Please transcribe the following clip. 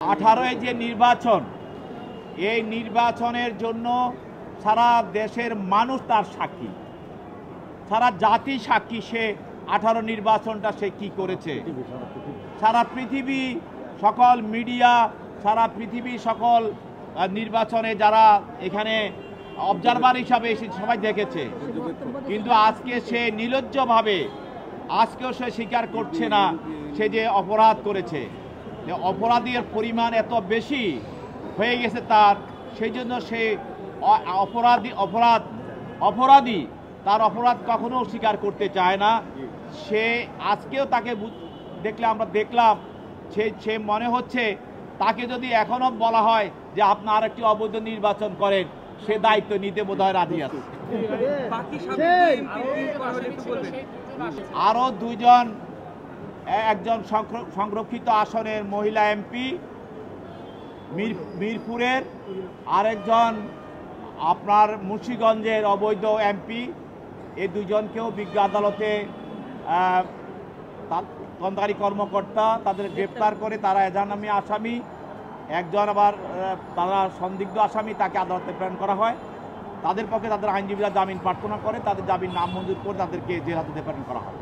18 যে নির্বাচন, এই নির্বাচনের জন্য সারা দেশের মানুষ তার সাক্ষী, সারা জাতি সাক্ষী। সে 18 নির্বাচনটা সে কি করেছে, সারা পৃথিবী সকল মিডিয়া, সারা পৃথিবী সকল নির্বাচনে যারা এখানে অবজারভার হিসাবে এসে সবাই দেখেছে। কিন্তু আজকে সে নির্লজ্জভাবে আজকেও সে স্বীকার করছে না সে যে অপরাধ করেছে, যে অপরাধীর পরিমাণ এত বেশি হয়ে গেছে তার, সেই জন্য সে অপরাধী তার অপরাধ কখনো স্বীকার করতে চায় না। সে আজকেও তাকে দেখলে আমরা দেখলাম সে মনে হচ্ছে তাকে যদি এখনো বলা হয় যে আপনার একটি অবৈধ নির্বাচন করেন, সে দায়িত্ব নিতে বোধহয় রাজি আছে। আরও দুইজন, একজন সংরক্ষিত আসনের মহিলা এমপি মিরপুরের, আরেকজন আপনার মুন্সিগঞ্জের অবৈধ এমপি, এই দুজনকেও বিজ্ঞ আদালতে তদন্তকারী কর্মকর্তা তাদের গ্রেপ্তার করে, তারা এজাহারনামী আসামি, একজন আবার তারা সন্দিগ্ধ আসামি, তাকে আদালতে প্রেরণ করা হয়। তাদের পক্ষে তাদের আইনজীবীরা জামিন প্রার্থনা করে, তাদের জামিন নামঞ্জুর করে তাদেরকে জেল হাজতে প্রেরণ করা হয়।